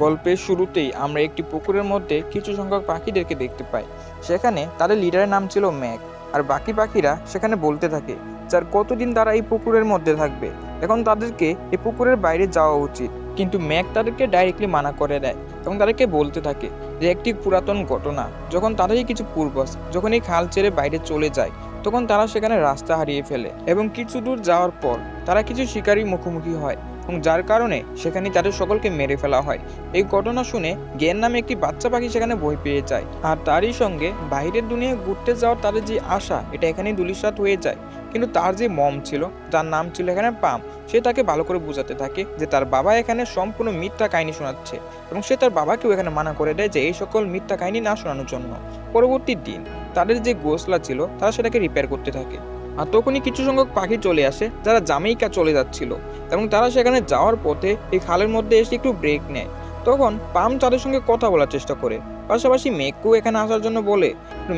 গল্পের শুরুতেই আমরা একটি পুকুরের মধ্যে কিছু সংখ্যক পাখিদেরকে দেখতে পাই। সেখানে তাদের লিডারের নাম ছিল ম্যাক। আর বাকি পাখিরা সেখানে বলতে থাকে যার কতদিন তারা এই পুকুরের মধ্যে থাকবে, এখন তাদেরকে এই পুকুরের বাইরে যাওয়া উচিত। কিন্তু ম্যাক তাদেরকে ডাইরেক্টলি মানা করে দেয় এবং তাদেরকে বলতে থাকে যে একটি পুরাতন ঘটনা, যখন তাদেরই কিছু পূর্বজ যখন এই খাল ছেড়ে বাইরে চলে যায়, তখন তারা সেখানে রাস্তা হারিয়ে ফেলে এবং কিছু দূর যাওয়ার পর তারা কিছু শিকারী মুখোমুখি হয় এবং যার কারণে সেখানে তাদের সকলকে মেরে ফেলা হয়। এই ঘটনা শুনে জ্ঞান নামে একটি বাচ্চা পাখি সেখানে ভয় পেয়ে যায়, আর তারই সঙ্গে বাইরের দুনিয়ায় ঘুরতে যাওয়ার তাদের যে আশা, এটা এখানেই ধূলিসাৎ হয়ে যায়। কিন্তু তার যে মম ছিল, যার নাম ছিল এখানে পাম, সে তাকে ভালো করে বোঝাতে থাকে যে তার বাবা এখানে সম্পূর্ণ মিথ্যা কাহিনী শোনাচ্ছে এবং সে তার বাবাকেও এখানে মানা করে দেয় যে এই সকল মিথ্যা কাহিনী না শোনানোর জন্য। পরবর্তী দিন তাদের যে গোসলা ছিল তারা সেটাকে রিপেয়ার করতে থাকে। আর তখনই কিছু সংখ্যক পাখি চলে আসে যারা জামাইকা চলে যাচ্ছিল এবং তারা সেখানে যাওয়ার পথে এই খালের মধ্যে এসে একটু ব্রেক নেয়। তখন পাম তাদের সঙ্গে কথা বলার চেষ্টা করে, পাশাপাশি মেঘকেও এখানে আসার জন্য বলে।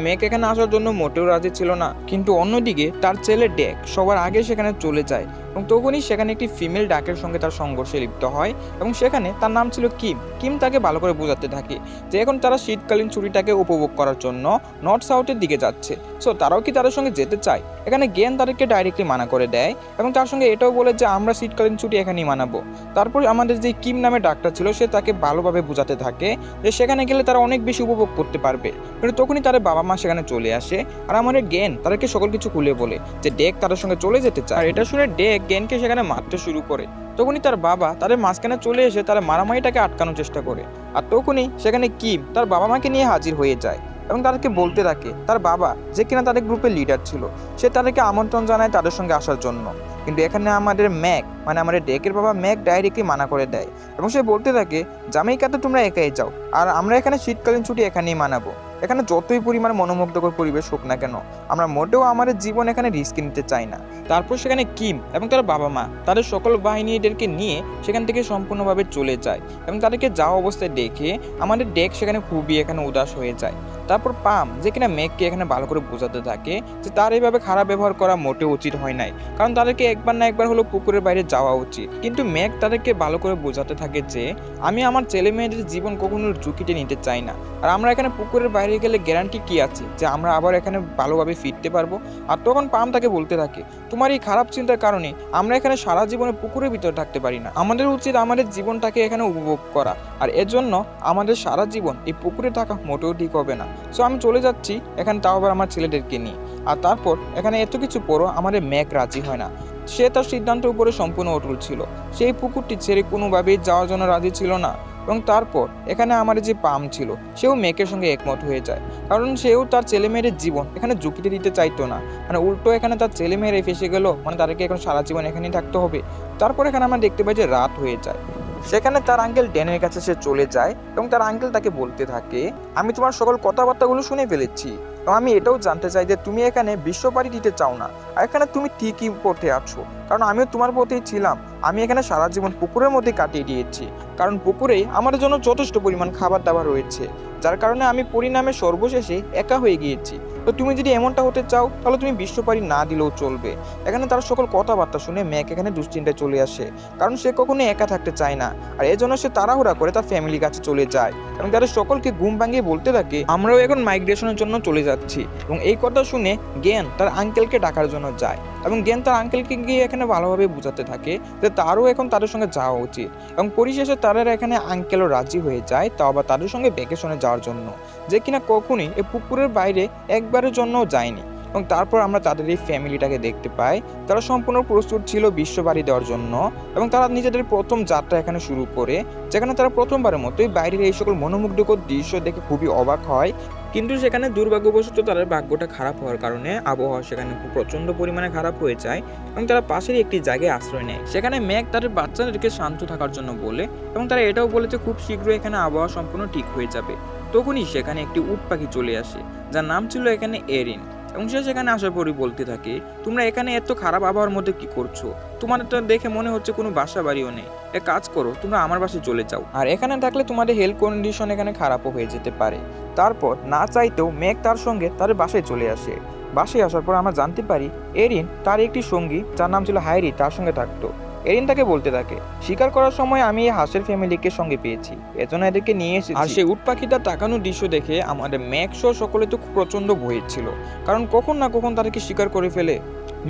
মেঘ এখানে আসার জন্য মোটেও রাজি ছিল না, কিন্তু অন্যদিকে তার ছেলে ডেক সবার আগে সেখানে চলে যায় এবং তখনই সেখানে একটি ফিমেল ডাকের সঙ্গে তার সংঘর্ষে লিপ্ত হয় এবং সেখানে তার নাম ছিল কিম। কিম তাকে ভালো করে বোঝাতে থাকে যে এখন তারা শীতকালীন ছুটিটাকে উপভোগ করার জন্য নর্থ সাউথের দিকে যাচ্ছে, সো তারাও কি তাদের সঙ্গে যেতে চায়। এখানে জ্ঞান তাদেরকে ডাইরেক্টলি মানা করে দেয় এবং তার সঙ্গে এটাও বলে যে আমরা শীতকালীন ছুটি এখানেই মানাবো। তারপর আমাদের যে কিম নামে ডাক্তার ছিল সে তাকে ভালোভাবে বোঝাতে থাকে যে সেখানে গেলে তারা অনেক বেশি উপভোগ করতে পারবে। কিন্তু তখনই তাদের বাবা মা সেখানে চলে আসে আর আমাদের জ্ঞান তাদেরকে সকল কিছু খুলে বলে যে ডেক তাদের সঙ্গে চলে যেতে চায়। আর এটা শুনে ডেক জ্ঞানকে সেখানে মারতে শুরু করে। তখনই তার বাবা তাদের মাঝখানে চলে এসে তার মারামারিটাকে আটকানোর চেষ্টা করে। আর তখনই সেখানে কিম তার বাবা মাকে নিয়ে হাজির হয়ে যায় এবং তাদেরকে বলতে থাকে তার বাবা, যে কিনা তাদের গ্রুপের লিডার ছিল, সে তাদেরকে আমন্ত্রণ জানায় তাদের সঙ্গে আসার জন্য। কিন্তু এখানে আমাদের ম্যাক মানে আমাদের ডেকের বাবা ম্যাক ডাইরেক্টলি মানা করে দেয় এবং সে বলতে থাকে জামাইকাতে তোমরা একাই যাও, আর আমরা এখানে শীতকালীন ছুটি এখানেই মানাবো। এখানে যতই পরিমাণ মনোমুগ্ধকর পরিবেশ হোক না কেন, আমরা মোটেও আমাদের জীবন এখানে রিস্ক নিতে চাই না। তারপর সেখানে কিম এবং তার বাবা মা তাদের সকল বাহিনীদেরকে নিয়ে সেখান থেকে সম্পূর্ণভাবে চলে যায় এবং তাদেরকে যাওয়া অবস্থায় দেখে আমাদের ডেক সেখানে খুবই এখানে উদাস হয়ে যায়। তারপর পাম যে কিনা মেঘকে এখানে ভালো করে বোঝাতে থাকে যে তার এইভাবে খারাপ ব্যবহার করা মোটেও উচিত হয় নাই, কারণ তাদেরকে একবার না একবার হলো পুকুরের বাইরে যাওয়া উচিত। কিন্তু মেঘ তাদেরকে ভালো করে বোঝাতে থাকে যে আমি আমার ছেলে মেয়েদের জীবন কখনো ঝুঁকিতে নিতে চাই না, আর আমরা এখানে পুকুরের বাইরে গেলে গ্যারান্টি কি আছে যে আমরা আবার এখানে ভালোভাবে ফিরতে পারবো। আর তখন পাম তাকে বলতে থাকে তোমার এই খারাপ চিন্তার কারণে আমরা এখানে সারা জীবনে পুকুরের ভিতরে থাকতে পারি না, আমাদের উচিত আমাদের জীবনটাকে এখানে উপভোগ করা, আর এর জন্য আমাদের সারা জীবন এই পুকুরে থাকা মোটেও ঠিক হবে না। সো আমি চলে যাচ্ছি এখানে, তাও আবার আমার ছেলেদেরকে নিয়ে। আর তারপর এখানে এত কিছু পরও আমাদের ম্যাক রাজি হয় না, সে তার সিদ্ধান্তের উপরে সম্পূর্ণ অটল ছিল, সেই পুকুরটি ছেড়ে কোনোভাবেই যাওয়ার জন্য রাজি ছিল না। এবং তারপর এখানে আমার যে পাম ছিল সেও মেকের সঙ্গে একমত হয়ে যায়, কারণ সেও তার ছেলেমেয়ের জীবন এখানে ঝুঁকিতে দিতে চাইতো না। মানে উল্টো এখানে তার ছেলেমেয়েরাই ফেসে গেল, মানে তাদেরকে এখন সারা জীবন এখানেই থাকতে হবে। তারপর এখানে আমরা দেখতে পাই যে রাত হয়ে যায়। সেখানে তার আঙ্কেল ড্যানের কাছে সে চলে যায় এবং তার আঙ্কেল তাকে বলতে থাকে আমি তোমার সকল কথাবার্তাগুলো শুনে ফেলেছি এবং আমি এটাও জানতে চাই যে তুমি এখানে বিশ্ব পাড়ি দিতে চাও না, আর এখানে তুমি ঠিকই পথে আছো, কারণ আমিও তোমার পথেই ছিলাম। আমি এখানে সারা জীবন পুকুরের মধ্যে কাটিয়ে দিয়েছি, কারণ পুকুরেই আমাদের জন্য যথেষ্ট পরিমাণ খাবার দাবার রয়েছে, যার কারণে আমি পরিণামে সর্বশেষে একা হয়ে গিয়েছি। তো তুমি যদি এমনটা হতে চাও তাহলে তুমি বিশ্ব পাড়ি না দিলেও চলবে। এখানে তার সকল কথাবার্তা শুনে ম্যাক এখানে দুশ্চিন্তায় চলে আসে, কারণ সে কখনো একা থাকতে চায় না, আর এজন্য সে তাড়াহুড়া করে তার ফ্যামিলির কাছে চলে যায় এবং তাদের সকলকে ঘুম ভাঙিয়ে বলতে থাকে আমরাও এখন মাইগ্রেশনের জন্য চলে যাচ্ছি। এবং এই কথা শুনে জ্ঞান তার আঙ্কেলকে ডাকার জন্য যায় এবং জ্ঞান তার আঙ্কেলকে গিয়ে এখানে ভালোভাবে বোঝাতে থাকে যে তারও এখন তাদের সঙ্গে যাওয়া উচিত। এবং পরিশেষে তারা এখানে আঙ্কেলও রাজি হয়ে যায়, তাও আবার তাদের সঙ্গে ভ্যাকেশনে যাওয়ার জন্য, যে কিনা কখনই এই পুকুরের বাইরে একবারের জন্যও যায়নি। এবং তারপর আমরা তাদের এই ফ্যামিলিটাকে দেখতে পাই, তারা সম্পূর্ণ প্রস্তুত ছিল বিশ্ব বাড়ি দেওয়ার জন্য এবং তারা নিজেদের প্রথম যাত্রা এখানে শুরু করে, যেখানে তারা প্রথমবারের মতোই বাইরের এই সকল মনোমুগ্ধকর দৃশ্য দেখে খুবই অবাক হয়। কিন্তু সেখানে দুর্ভাগ্যবশত তাদের ভাগ্যটা খারাপ হওয়ার কারণে আবহাওয়া সেখানে খুব প্রচন্ড পরিমাণে খারাপ হয়ে যায় এবং তারা পাশেরই একটি জায়গায় আশ্রয় নেয়। সেখানে মেঘ তাদের বাচ্চাদেরকে শান্ত থাকার জন্য বলে এবং তারা এটাও বলেছে খুব শীঘ্রই এখানে আবহাওয়া সম্পূর্ণ ঠিক হয়ে যাবে। তখনই সেখানে একটি উট পাখি চলে আসে, যার নাম ছিল এখানে এরিন, এবং সে সেখানে আসার পরই বলতে থাকে তোমরা এখানে এত খারাপ আবহাওয়ার মধ্যে কি করছো, তোমাদের তো দেখে মনে হচ্ছে কোনো বাসা বাড়িও নেই, এক কাজ করো তোমরা আমার বাসায় চলে যাও, আর এখানে থাকলে তোমাদের হেলথ কন্ডিশন এখানে খারাপও হয়ে যেতে পারে। তারপর না চাইতেও মেঘ তার সঙ্গে তাদের বাসায় চলে আসে। বাসায় আসার পর আমরা জানতে পারি এরিন তার একটি সঙ্গী যার নাম ছিল হাইরি তার সঙ্গে থাকতো। এরিন তাকে বলতে থাকে, শিকার করার সময় আমি এই হাঁসের ফ্যামিলিকে সঙ্গে পেয়েছি, এজন্য এদেরকে নিয়ে এসেছি। আর সেই উট পাখিটা তাকানোর দৃশ্য দেখে আমাদের ম্যাক সহ সকলে তো প্রচন্ড ভয়ে ছিল, কারণ কখন না কখন তাদেরকে শিকার করে ফেলে।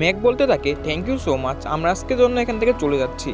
ম্যাক বলতে থাকে, থ্যাংক ইউ সো মাচ, আমরা আজকের জন্য এখান থেকে চলে যাচ্ছি।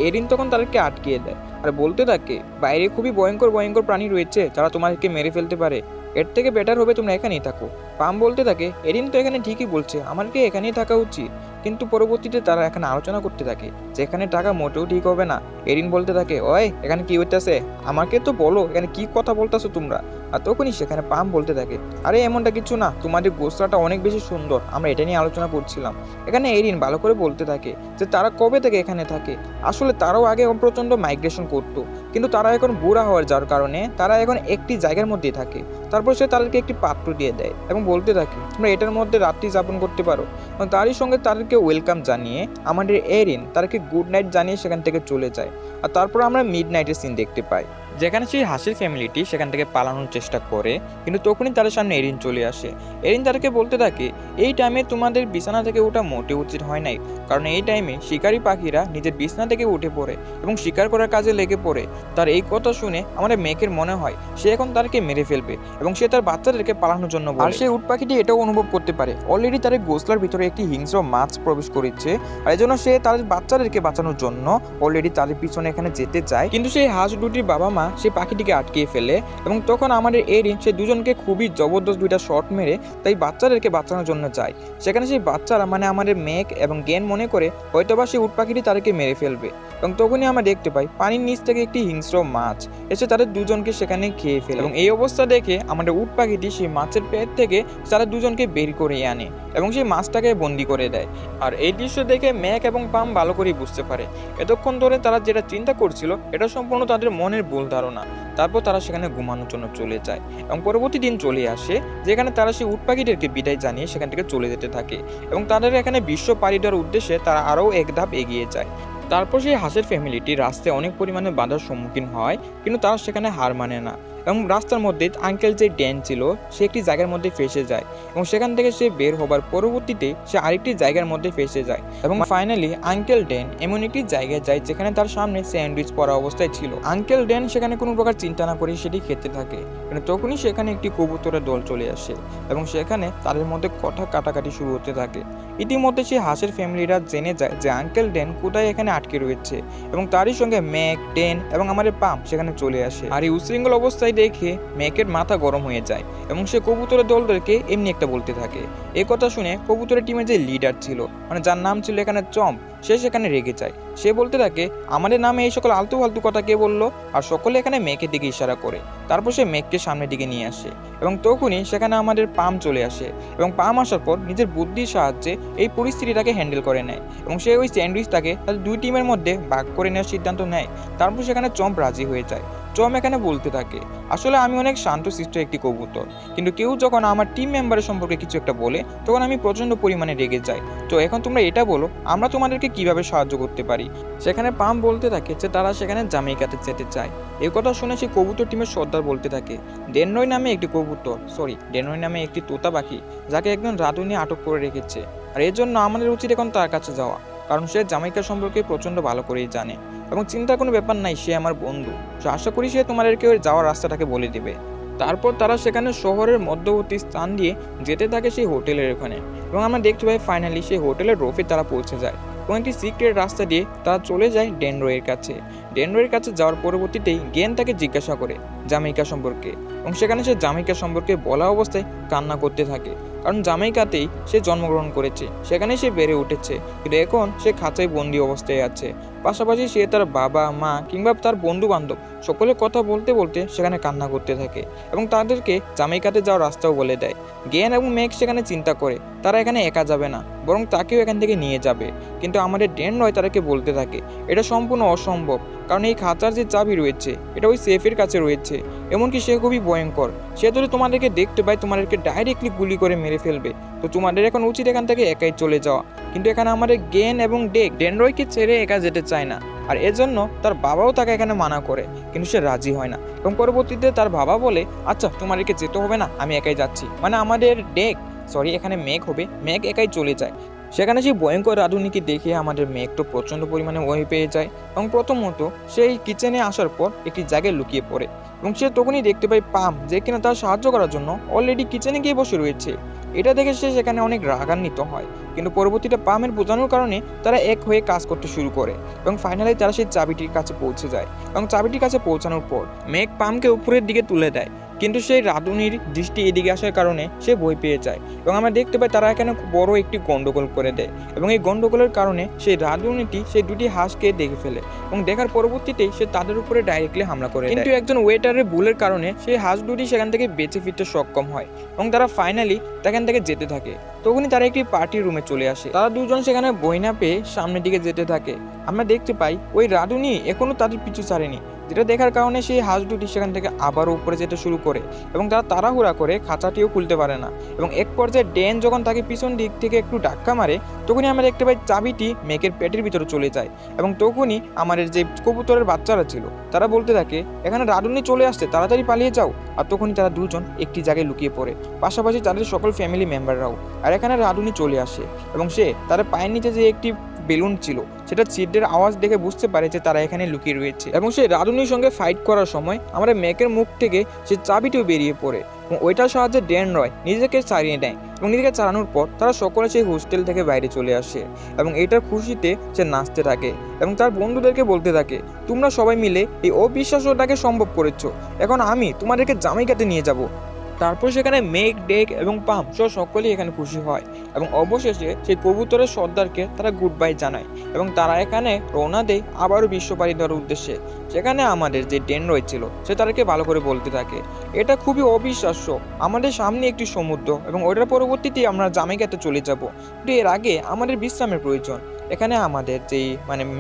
এরিন তখন তাদেরকে আটকিয়ে দেয় আর বলতে থাকে, বাইরে খুবই ভয়ঙ্কর ভয়ঙ্কর প্রাণী রয়েছে যারা তোমাদেরকে মেরে ফেলতে পারে, এর থেকে বেটার হবে তোমরা এখানেই থাকো। পাম বলতে থাকে, এরিন তো এখানে ঠিকই বলছে, আমাদেরকে এখানেই থাকা উচিত। কিন্তু পরবর্তীতে তারা এখানে আলোচনা করতে থাকে যে এখানে টাকা মোটেও ঠিক হবে না। এরিন বলতে থাকে, ওই এখানে কি হইতেছে, আমাকে তো বলো এখানে কি কথা বলতেছো তোমরা। আর তখনই সেখানে পাম বলতে থাকে, আরে এমনটা কিছু না, তোমাদের গোসলাটা অনেক বেশি সুন্দর, আমরা এটা নিয়ে আলোচনা করছিলাম। এখানে এরিন ভালো করে বলতে থাকে যে তারা কবে থেকে এখানে থাকে। আসলে তারাও আগে প্রচন্ড মাইগ্রেশন করতো, কিন্তু তারা এখন বুড়া হওয়ার যার কারণে তারা এখন একটি জায়গার মধ্যেই থাকে। তারপর সে তাদেরকে একটি পাত্র দিয়ে দেয় এবং বলতে থাকে, তোমরা এটার মধ্যে রাত্রি যাপন করতে পারো। এবং তারই সঙ্গে তাদেরকে ওয়েলকাম জানিয়ে আমাদের এরিন তাদেরকে গুড নাইট জানিয়ে সেখান থেকে চলে যায়। আর তারপর আমরা মিড নাইটের সিন দেখতে পাই, যেখানে সেই হাসির ফ্যামিলিটি সেখান থেকে পালানোর চেষ্টা করে, কিন্তু তখনই তাদের সামনে এরিন চলে আসে। এরিন তাদেরকে বলতে থাকে, এই টাইমে তোমাদের বিছানা থেকে ওঠা মোটে উচিত হয় নাই, কারণ এই টাইমে শিকারী পাখিরা নিজের বিছানা থেকে উঠে পড়ে এবং শিকার করার কাজে লেগে পড়ে। তার এই কথা শুনে আমাদের মেকের মনে হয় সে এখন তাদেরকে মেরে ফেলবে এবং সে তার বাচ্চাদেরকে পালানোর জন্য বলে। আর সেই উট পাখিটি এটাও অনুভব করতে পারে অলরেডি তার গোসলার ভিতরে একটি হিংস্র মাছ প্রবেশ করেছে, আর এই জন্য সে তার বাচ্চাদেরকে বাঁচানোর জন্য অলরেডি তাদের পিছনে এখানে যেতে চায়। কিন্তু সেই হাঁস দুটির বাবা মা সেই পাখিটিকে আটকিয়ে ফেলে এবং তখন আমাদের এরিন সে দুজনকে খুবই জবরদস্ত দুইটা শট মেরে তাই বাচ্চাদেরকে বাঁচানোর জন্য যায়। সেখানে সেই বাচ্চারা মানে আমাদের মেক এবং জ্ঞান মনে করে হয়তোবা সেই উট পাখিটি তাদেরকে মেরে ফেলবে, এবং তখনই আমরা দেখতে পাই পানির নিচ থেকে একটি হিংস্র মাছ এসে তাদের দুজনকে সেখানে খেয়ে ফেলে। এবং এই অবস্থা দেখে আমাদের উট পাখিটি সেই মাছের পেট থেকে তাদের দুজনকে বের করে আনে এবং সেই মাছটাকে বন্দি করে দেয়। আর এই দৃশ্য দেখে ম্যাক এবং পাম ভালো করেই বুঝতে পারে এতক্ষণ ধরে তারা যেটা চিন্তা করছিল এটা সম্পূর্ণ তাদের মনের ভুল ধারণা। তারপর তারা সেখানে ঘুমানোর জন্য চলে যায় এবং পরবর্তী দিন চলে আসে, যেখানে তারা সেই উট পাখিদেরকে বিদায় জানিয়ে সেখান থেকে চলে যেতে থাকে এবং তাদের এখানে বিশ্ব পাড়ি দেওয়ার উদ্দেশ্যে তারা আরও এক ধাপ এগিয়ে যায়। তারপর সেই হাঁসের ফ্যামিলিটি রাস্তায় অনেক পরিমাণে বাধার সম্মুখীন হয়, কিন্তু তারা সেখানে হার মানে না এবং রাস্তার মধ্যে আঙ্কেল যে ড্যান ছিল সে একটি জায়গার মধ্যে ফেসে যায় এবং সেখান থেকে সে বের হবার পরবর্তীতে সে আরেকটি জায়গার মধ্যে ফেসে যায় এবং ফাইনালি আঙ্কেল ড্যান এমন একটি জায়গায় যায় যেখানে তার সামনে স্যান্ডউইচ পরা অবস্থায় ছিল। আঙ্কেল ড্যান সেখানে কোনো প্রকার চিন্তা না করে সেটি খেতে থাকে, কিন্তু তখনই সেখানে একটি কবুতরের দল চলে আসে এবং সেখানে তাদের মধ্যে কথা কাটাকাটি শুরু হতে থাকে। ইতিমধ্যে সেই হাঁসের ফ্যামিলিরা জেনে যায় যে আঙ্কেল ড্যান কোথায় এখানে আটকে রয়েছে এবং তারই সঙ্গে ম্যাক, ড্যান এবং আমাদের পাম সেখানে চলে আসে। আর এই উশৃঙ্খল অবস্থায় দেখে ম্যাকের মাথা গরম হয়ে যায় এবং সে কবুতরের দলদেরকে এমনি একটা বলতে থাকে। এই কথা শুনে কবুতরের টিমের যে লিডার ছিল মানে যার নাম ছিল এখানে চম্প, সে সেখানে রেগে যায়। সে বলতে থাকে, আমাদের নামে এই সকল আলতু ফালতু কথা কে বললো, আর সকলে এখানে মেকের দিকে ইশারা করে। তারপর সে মেককে সামনের দিকে নিয়ে আসে এবং তখনই সেখানে আমাদের পাম চলে আসে এবং পাম আসার পর নিজের বুদ্ধির সাহায্যে এই পরিস্থিতিটাকে হ্যান্ডেল করে নেয় এবং সে ওই স্যান্ডউইচটাকে তাদের দুই টিমের মধ্যে ভাগ করে নেওয়ার সিদ্ধান্ত নেয়। তারপর সেখানে চম্প রাজি হয়ে যায়। চম এখানে বলতে থাকে, আসলে আমি অনেক শান্তশিষ্ট একটি কবুতর, কিন্তু কেউ যখন আমার টিম মেম্বারের সম্পর্কে কিছু একটা বলে তখন আমি প্রচন্ড পরিমাণে রেগে যাই। তো এখন তোমরা এটা বলো আমরা তোমাদেরকে কিভাবে সাহায্য করতে পারি। সেখানে পাম বলতে থাকে যে তারা সেখানে জামাইকাতে যেতে চায়। এই কথা শুনে সে কবুতর টিমের সর্দার বলতে থাকে, ডেনরয় নামে একটি কবুতর ডেনরয় নামে একটি তোতা পাখি যাকে একজন রাঁধুনি আটক করে রেখেছে, আর এর জন্য আমাদের উচিত এখন তার কাছে যাওয়া, কারণ সে জামাইকা সম্পর্কে প্রচন্ড ভালো করেই জানে এবং চিন্তার কোনো ব্যাপার নাই, সে আমার বন্ধু। তো আশা করি সে তোমাদেরকে ওই যাওয়ার রাস্তাটাকে বলে দেবে। তারপর তারা সেখানে শহরের মধ্যবর্তী স্থান দিয়ে যেতে থাকে সেই হোটেলের ওখানে এবং আমরা দেখতে পাই ফাইনালি সেই হোটেলের রোফে তারা পৌঁছে যায় এবং একটি সিক্রেট রাস্তা দিয়ে তারা চলে যায় ডেনরয়ের কাছে। ডেনরয়ের কাছে যাওয়ার পরবর্তীতেই গেন তাকে জিজ্ঞাসা করে জামাইকা সম্পর্কে এবং সেখানে সে জামাইকা সম্পর্কে বলা অবস্থায় কান্না করতে থাকে, কারণ জামাইকাতেই সে জন্মগ্রহণ করেছে, সেখানেই সে বেড়ে উঠেছে, কিন্তু এখন সে খাঁচায় বন্দি অবস্থায় আছে। পাশাপাশি সে তার বাবা মা কিংবা তার বন্ধু বান্ধব সকলের কথা বলতে বলতে সেখানে কান্না করতে থাকে এবং তাদেরকে জামাইকাতে যাওয়ার রাস্তাও বলে দেয়। গেন এবং মেঘ সেখানে চিন্তা করে তারা এখানে একা যাবে না, বরং তাকেও এখান থেকে নিয়ে যাবে, কিন্তু আমাদের ডেনরয় তাদেরকে বলতে থাকে এটা সম্পূর্ণ অসম্ভব, কারণ এই খাঁচার যে চাবি রয়েছে এটা ওই সেফের কাছে রয়েছে, এমনকি সে খুবই ভয়ঙ্কর, সে যদি তোমাদেরকে দেখতে পায় তোমাদেরকে ডাইরেক্টলি গুলি করে মেরে ফেলবে। তো তোমাদের এখন উচিত এখান থেকে একাই চলে যাওয়া, কিন্তু এখানে আমাদের গেন এবং ডেনরয়কে ছেড়ে একা যেতে চায় না, আর এজন্য তার বাবাও তাকে এখানে মানা করে, কিন্তু সে রাজি হয় না এবং পরবর্তীতে তার বাবা বলে, আচ্ছা তোমাদেরকে যেতে হবে না, আমি একাই যাচ্ছি, মানে আমাদের এখানে মেঘ হবে, মেঘ একাই চলে যায়। সেখানে সেই ভয়ঙ্কর রাঁধুনিকে দেখে আমাদের মেঘ তো প্রচণ্ড পরিমাণে ভয় পেয়ে যায় এবং প্রথমত সেই কিচেনে আসার পর একটি জায়গায় লুকিয়ে পড়ে এবং সে তখনই দেখতে পায় পাম যে কিনা তার সাহায্য করার জন্য অলরেডি কিচেনে গিয়ে বসে রয়েছে। এটা দেখে সে সেখানে অনেক রাগান্বিত হয়, কিন্তু পরবর্তীতে পামের বোঝানোর কারণে তারা এক হয়ে কাজ করতে শুরু করে এবং ফাইনালি তারা সেই চাবিটির কাছে পৌঁছে যায় এবং চাবিটির কাছে পৌঁছানোর পর মেঘ পামকে উপরের দিকে তুলে দেয়, কিন্তু সেই রাঁধুনির দৃষ্টি এদিকে আসার কারণে সে ভয় পেয়ে যায় এবং আমরা দেখতে পাই তারা এখানে খুব বড় একটি গন্ডগোল করে দেয় এবং এই গন্ডগোলের কারণে সেই রাঁধুনিটি সেই দুটি হাঁসকে দেখে ফেলে এবং দেখার পরবর্তীতেই সে তাদের উপরে ডাইরেক্টলি হামলা করে দেয়। কিন্তু একজন ওয়েটারের ভুলের কারণে সেই হাঁস দুটি সেখান থেকে বেঁচে ফিরতে সক্ষম হয় এবং তারা ফাইনালি সেখান থেকে যেতে থাকে। তখনই তারা একটি পার্টির রুমে চলে আসে। তারা দুজন সেখানে বই না পেয়ে সামনের দিকে যেতে থাকে। আমরা দেখতে পাই ওই রাঁধুনি এখনো তাদের পিছু ছাড়েনি, যেটা দেখার কারণে সেই হাঁস দুটি সেখান থেকে আবারও উপরে যেতে শুরু করে এবং তারা তাড়াহুড়া করে খাঁচাটিও খুলতে পারে না এবং এক পর্যায়ে ডেন যখন তাকে পিছন দিক থেকে একটু ধাক্কা মারে তখনই আমরা দেখতে পাই চাবিটি মেঘের পেটের ভিতরে চলে যায় এবং তখনই আমাদের যে কবুতরের বাচ্চারা ছিল তারা বলতে থাকে এখানে রাঁধুনি চলে আসছে, তাড়াতাড়ি পালিয়ে যাও। আর তখনই তারা দুজন একটি জায়গায় লুকিয়ে পড়ে, পাশাপাশি তাদের সকল ফ্যামিলি মেম্বাররাও। আর এখানে রাঁধুনি চলে আসে এবং সে তাদের পায়ের নিচে যে একটি বেলুন ছিল সেটা ছিদ্রের আওয়াজ দেখে বুঝতে পারে যে তারা এখানে লুকিয়ে রয়েছে এবং সেই রাঁধুনির সঙ্গে ফাইট করার সময় আমরা মেকের মুখ থেকে সে চাবিটিও বেরিয়ে পড়ে এবং ওইটার সাহায্যে ড্যান রয় নিজেকে ছাড়িয়ে নেয় এবং নিজেকে চালানোর পর তারা সকলে সেই হোস্টেল থেকে বাইরে চলে আসে এবং এটার খুশিতে সে নাচতে থাকে এবং তার বন্ধুদেরকে বলতে থাকে তোমরা সবাই মিলে এই অবিশ্বাস্যটাকে সম্ভব করেছো, এখন আমি তোমাদেরকে জামাইকাতে নিয়ে যাব। তারপর সেখানে মেঘ, ডেক এবং পাম সকলেই এখানে খুশি হয় এবং অবশেষে সেই কবুতরের সর্দারকে তারা গুড বাই জানায় এবং তারা এখানে রওনা দেয় আবারও বিশ্ব পাড়ি দেওয়ার উদ্দেশ্যে। সেখানে আমাদের যে ডেন রয়েছিল সে তাদেরকে ভালো করে বলতে থাকে এটা খুবই অবিশ্বাস্য, আমাদের সামনে একটি সমুদ্র এবং ওটার পরবর্তীতে আমরা জামাইকাতে চলে যাব, কিন্তু এর আগে আমাদের বিশ্রামের প্রয়োজন। এখানে আমাদের যেই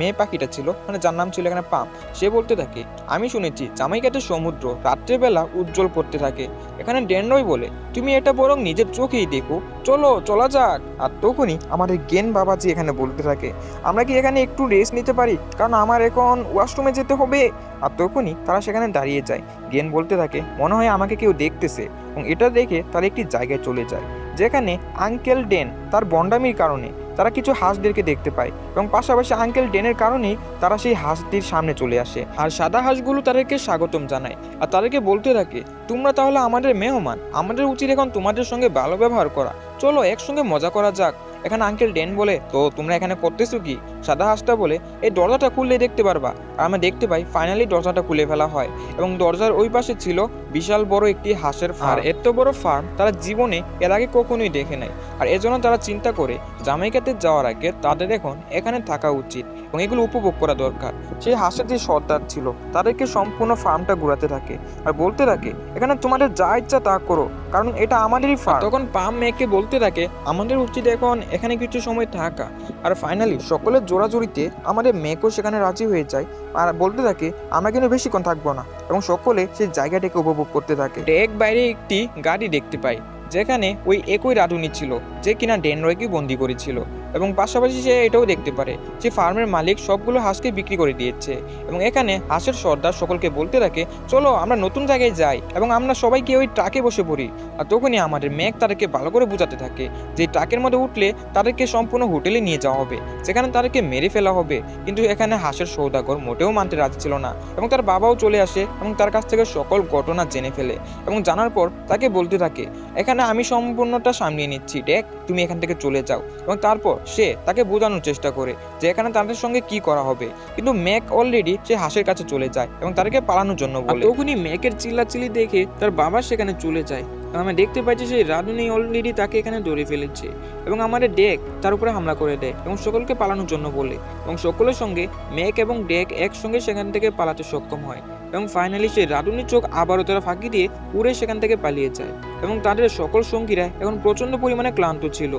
মেয়ে পাখিটা ছিল যার নাম ছিল এখানে পাম, সে বলতে থাকে আমি শুনেছি জামাইকাতে সমুদ্র রাত্রেবেলা উজ্জ্বল করতে থাকে। এখানে ড্যানরয় বলে তুমি এটা বরং নিজের চোখেই দেখো, চলো চলা যাক। আর তখনই আমাদের গেন বাবাজি এখানে বলতে থাকে আমরা কি এখানে একটু রেস্ট নিতে পারি, কারণ আমার এখন ওয়াশরুমে যেতে হবে। আর তখনই তারা সেখানে দাঁড়িয়ে যায়। গেন বলতে থাকে মনে হয় আমাকে কেউ দেখতেছে এবং এটা দেখে তারা একটি জায়গায় চলে যায় যেখানে আঙ্কেল ডেন তার বন্ডামির কারণে তারা কিছু হাঁসদেরকে দেখতে পায় এবং পাশাপাশি আঙ্কেল ডেনের কারণেই তারা সেই হাঁসটির সামনে চলে আসে আর সাদা হাঁসগুলো তাদেরকে স্বাগতম জানায় আর তাদেরকে বলতে থাকে তোমরা তাহলে আমাদের মেহমান, আমাদের উচিত এখন তোমাদের সঙ্গে ভালো ব্যবহার করা, চলো একসঙ্গে মজা করা যাক। এখানে আঙ্কেল ডেন বলে তো তোমরা এখানে করতেছো কি? সাদা হাঁসটা বলে এই দরজাটা খুললে দেখতে পারবা। আর আমরা দেখতে পাই ফাইনালি দরজাটা খুলে ফেলা হয় এবং দরজার ওই পাশে ছিল বিশাল বড় একটি হাঁসের ফার্ম। আর এত বড় ফার্ম তারা জীবনে এর আগে কখনোই দেখে নাই আর এজন্য তারা চিন্তা করে জামাইকাতে যাওয়ার আগে তাদের এখন এখানে থাকা উচিত এবং এগুলো উপভোগ করা দরকার। সেই হাঁসের যে সর্দার ছিল তাদেরকে সম্পূর্ণ ফার্মটা ঘোরাতে থাকে আর বলতে থাকে এখানে তোমাদের যা ইচ্ছা তা করো, কারণ এটা আমাদেরই ফার্ম। তখন পাম মেয়েকে বলতে থাকে আমাদের উচিত এখন এখানে কিছু সময় থাকা। আর ফাইনালি সকলের জোরাজুরিতে আমাদের মেয়েকেও সেখানে রাজি হয়ে যায় আর বলতে থাকে আমরা কিন্তু বেশিক্ষণ থাকবো না এবং সকলে সেই জায়গাটাকে উপভোগ করতে থাকে। এক বাইরে একটি গাড়ি দেখতে পাই যেখানে ওই একই রাঁধুনি ছিল যে কিনা ডেনরয়কে বন্দি করেছিল এবং পাশাপাশি সে এটাও দেখতে পারে যে ফার্মের মালিক সবগুলো হাঁসকে বিক্রি করে দিয়েছে এবং এখানে হাঁসের সর্দার সকলকে বলতে থাকে চলো আমরা নতুন জায়গায় যাই এবং আমরা সবাইকে ওই ট্রাকে বসে পড়ি। আর তখনই আমাদের মেঘ তাদেরকে ভালো করে বোঝাতে থাকে যে ট্রাকের মধ্যে উঠলে তাদেরকে সম্পূর্ণ হোটেলে নিয়ে যাওয়া হবে, যেখানে তাদেরকে মেরে ফেলা হবে। কিন্তু এখানে হাঁসের সৌদাগর মোটেও মানতে রাজি ছিল না এবং তার বাবাও চলে আসে এবং তার কাছ থেকে সকল ঘটনা জেনে ফেলে এবং জানার পর তাকে বলতে থাকে এখানে আমি সম্পূর্ণটা সামলিয়ে নিচ্ছি, ডেক তুমি এখান থেকে চলে যাও। এবং তারপর সে তাকে বোঝানোর চেষ্টা করে যে এখানে তাদের সঙ্গে কি করা হবে, কিন্তু ম্যাক অলরেডি সে হাঁসের কাছে চলে যায় এবং তাদেরকে পালানোর জন্য বলে। তখনই ম্যাকের চিল্লাচিল্লি দেখে তার বাবা সেখানে চলে যায়। আমরা দেখতে পাচ্ছি সেই রাঁধুনি অলরেডি তাকে এখানে ধরে ফেলেছে এবং আমাদের ডেক তার উপরে হামলা করে দেয় এবং সকলকে পালানোর জন্য বলে এবং সকলের সঙ্গে ম্যাক এবং ডেক একসঙ্গে সেখান থেকে পালাতে সক্ষম হয় এবং ফাইনালি সেই রাঁধুনির চোখ আবারও তারা ফাঁকি দিয়ে উড়ে সেখান থেকে পালিয়ে যায় এবং তাদের সকল সঙ্গীরা এখন প্রচন্ড পরিমাণে ক্লান্ত ছিল।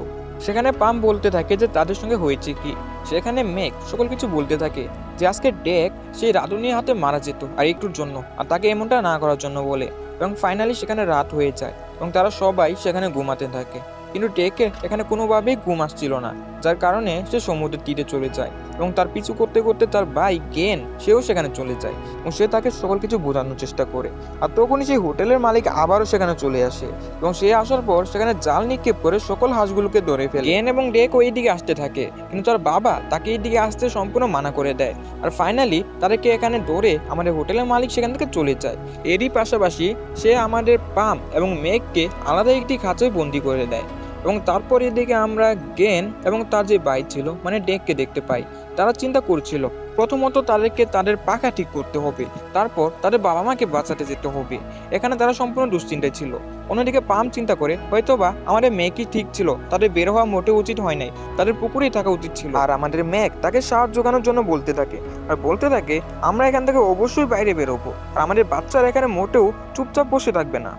সেখানে পাম বলতে থাকে যে তাদের সঙ্গে হয়েছে কি। সেখানে মেঘ সকল কিছু বলতে থাকে যে আজকে ডেক সেই রাঁধুনির হাতে মারা যেত আর একটুর জন্য, আর তাকে এমনটা না করার জন্য বলে এবং ফাইনালি সেখানে রাত হয়ে যায় এবং তারা সবাই সেখানে ঘুমাতে থাকে। কিন্তু ডেকের এখানে কোনোভাবেই ঘুম আসছিল না, যার কারণে সে সমুদ্রের তীরে চলে যায় এবং তার পিছু করতে করতে তার ভাই গেন সেও সেখানে চলে যায় এবং সে তাকে সকল কিছু বোঝানোর চেষ্টা করে। আর তখনই সেই হোটেলের মালিক আবারও সেখানে চলে আসে এবং সে আসার পর সেখানে জাল নিক্ষেপ করে সকল হাঁসগুলোকে ধরে ফেলে। গেন এবং ডেক ওই দিকে আসতে থাকে, কিন্তু তার বাবা তাকে এই দিকে আসতে সম্পূর্ণ মানা করে দেয়। আর ফাইনালি তাদেরকে এখানে ধরে আমাদের হোটেলের মালিক সেখান থেকে চলে যায়। এরই পাশাপাশি সে আমাদের পাম এবং মেঘকে আলাদা একটি খাঁচায় বন্দি করে দেয়। এবং তারপর এদিকে আমরা গেন এবং তার যে ভাই ছিল মানে ডেককে দেখতে পাই। তারা চিন্তা করছিল প্রথমত তাদেরকে তাদের পাখা ঠিক করতে হবে, তারপর তাদের বাবা মাকে বাঁচাতে যেতে হবে। এখানে তারা সম্পূর্ণ দুশ্চিন্তায় ছিল। অন্যদিকে পাম চিন্তা করে হয়তোবা আমাদের মেঘই ঠিক ছিল, তাদের বের হওয়া মোটেও উচিত হয় নাই, তাদের পুকুরেই থাকা উচিত ছিল। আর আমাদের মেঘ তাকে সাহায্য জোগানোর জন্য বলতে থাকে আর বলতে থাকে আমরা এখান থেকে অবশ্যই বাইরে বেরোবো, আর আমাদের বাচ্চারা এখানে মোটেও চুপচাপ বসে থাকবে না।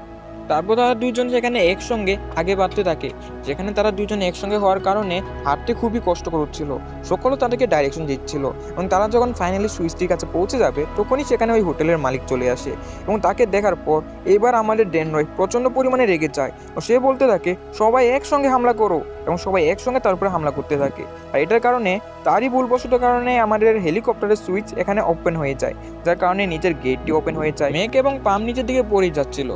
তারপর তারা দুইজন সেখানে একসঙ্গে আগে বাড়তে থাকে, যেখানে তারা দুইজন একসঙ্গে হওয়ার কারণে হাঁটতে খুবই কষ্টকর হচ্ছিল। সকলে তাদেরকে ডাইরেকশন দিচ্ছিল এবং তারা যখন ফাইনালি সুইচটির কাছে পৌঁছে যাবে তখনই সেখানে ওই হোটেলের মালিক চলে আসে এবং তাকে দেখার পর এবার আমাদের ডেনরয় প্রচণ্ড পরিমাণে রেগে যায় ও সে বলতে থাকে সবাই একসঙ্গে হামলা করো, এবং সবাই একসঙ্গে তার উপরে হামলা করতে থাকে। আর এটার কারণে তারই ভুলবশত কারণে আমাদের হেলিকপ্টারের সুইচ এখানে ওপেন হয়ে যায়, যার কারণে নিচের গেটটি ওপেন হয়ে যায়। মেঘ এবং পাম নিচের দিকে পড়ে যাচ্ছিল,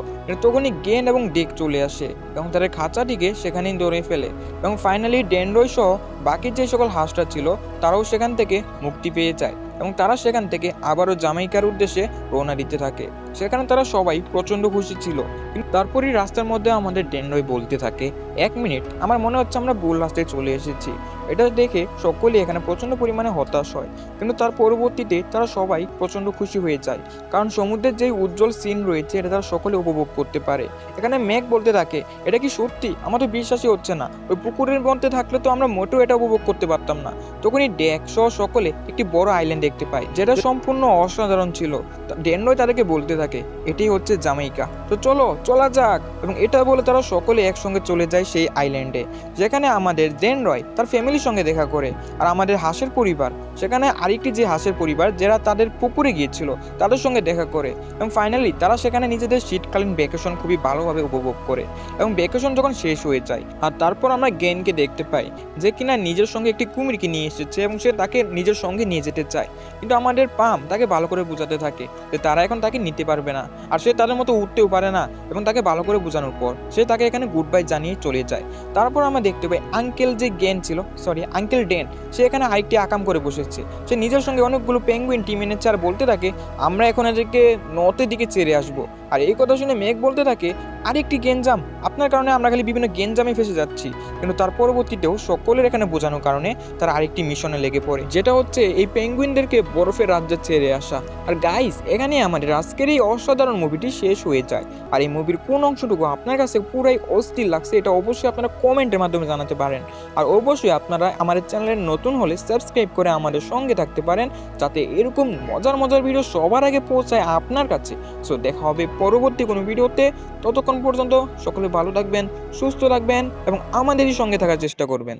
তখনই গেন এবং ডেক চলে আসে এবং তাদের খাঁচাটিকে সেখানেই ধরে ফেলে এবং ফাইনালি ডেনরয় সহ বাকি যে সকল হাঁসটা ছিল তারাও সেখান থেকে মুক্তি পেয়ে যায় এবং তারা সেখান থেকে আবারও জামাইকার উদ্দেশ্যে রওনা দিতে থাকে। সেখানে তারা সবাই প্রচণ্ড খুশি ছিল, কিন্তু তারপরই রাস্তার মধ্যে আমাদের ডেনরয় বলতে থাকে 1 মিনিট, আমার মনে হচ্ছে আমরা ভুল রাস্তায় চলে এসেছি। এটা দেখে সকলেই এখানে প্রচণ্ড পরিমাণে হতাশ হয়, কিন্তু তার পরবর্তীতে তারা সবাই প্রচণ্ড খুশি হয়ে যায়, কারণ সমুদ্রের যেই উজ্জ্বল সিন রয়েছে এটা তারা সকলে উপভোগ করতে পারে। এখানে মেঘ বলতে থাকে এটা কি সত্যি, আমার তো বিশ্বাসই হচ্ছে না, ওই পুকুরের মধ্যে থাকলে তো আমরা মোটেও এটা উপভোগ করতে পারতাম না। তখনই ডেক সহ সকলে একটি বড় আইল্যান্ড দেখতে পায় যেটা সম্পূর্ণ অসাধারণ ছিল। ডেনরয় তাদেরকে বলতে থাকে এটাই হচ্ছে জামাইকা, তো চলো চলা যাক। এবং এটা বলে তারা সকলে একসঙ্গে চলে যায় সেই আইল্যান্ডে, যেখানে আমাদের ডেনরয় তার ফ্যামিলির সঙ্গে দেখা করে। আর আমাদের হাঁসের পরিবার সেখানে আরেকটি যে হাঁসের পরিবার যারা তাদের পুকুরে গিয়েছিল তাদের সঙ্গে দেখা করে এবং ফাইনালি তারা সেখানে নিজেদের শীতকালীন ভ্যাকেশন খুবই ভালোভাবে উপভোগ করে এবং ভ্যাকেশন যখন শেষ হয়ে যায় আর তারপর আমরা গেনকে দেখতে পাই যে কিনা নিজের সঙ্গে একটি কুমিরকে নিয়ে এসেছে এবং সে তাকে নিজের সঙ্গে নিয়ে যেতে চায়, কিন্তু আমাদের পাম তাকে ভালো করে বোঝাতে থাকে যে তারা এখন তাকে নিতে পারবে না আর সে তাদের মতো উঠতেও পারে না, এবং তাকে ভালো করে বোঝানোর পর সে তাকে এখানে গুড বাই জানিয়ে চলে যায়। তারপর আমরা দেখতে পাই আঙ্কেল যে গেন ছিল আঙ্কেল ডেন সে এখানে আরেকটি আকাম করে বসেছে। সে নিজের সঙ্গে অনেকগুলো পেঙ্গুইন টিম এনেছে আর বলতে থাকে আমরা এখন এদেরকে নর্থের দিকে ছেড়ে আসবো। আর এই কথা শুনে মেঘ বলতে থাকে আরেকটি গেঞ্জাম, আপনার কারণে আমরা খালি বিভিন্ন গেঞ্জামে ফেসে যাচ্ছি। কিন্তু তার পরবর্তীতেও সকলের এখানে বোঝানোর কারণে তারা আরেকটি মিশনে লেগে পড়ে, যেটা হচ্ছে এই পেঙ্গুইনদেরকে বরফের রাজ্যে ছেড়ে আসা। আর গাইস এখানে আমাদের আজকের এই অসাধারণ মুভিটি শেষ হয়ে যায়। আর এই মুভির কোন অংশটুকু আপনার কাছে পুরাই অস্থির লাগছে এটা অবশ্যই আপনারা কমেন্টের মাধ্যমে জানাতে পারেন। আর অবশ্যই আপনারা আমাদের চ্যানেলের নতুন হলে সাবস্ক্রাইব করে আমাদের সঙ্গে থাকতে পারেন, যাতে এরকম মজার মজার ভিডিও সবার আগে পৌঁছায় আপনার কাছে। সো দেখা হবে পরবর্তী কোনো ভিডিওতে, ততক্ষণ পর্যন্ত সকলে ভালো থাকবেন, সুস্থ থাকবেন এবং আমাদেরই সঙ্গে থাকার চেষ্টা করবেন।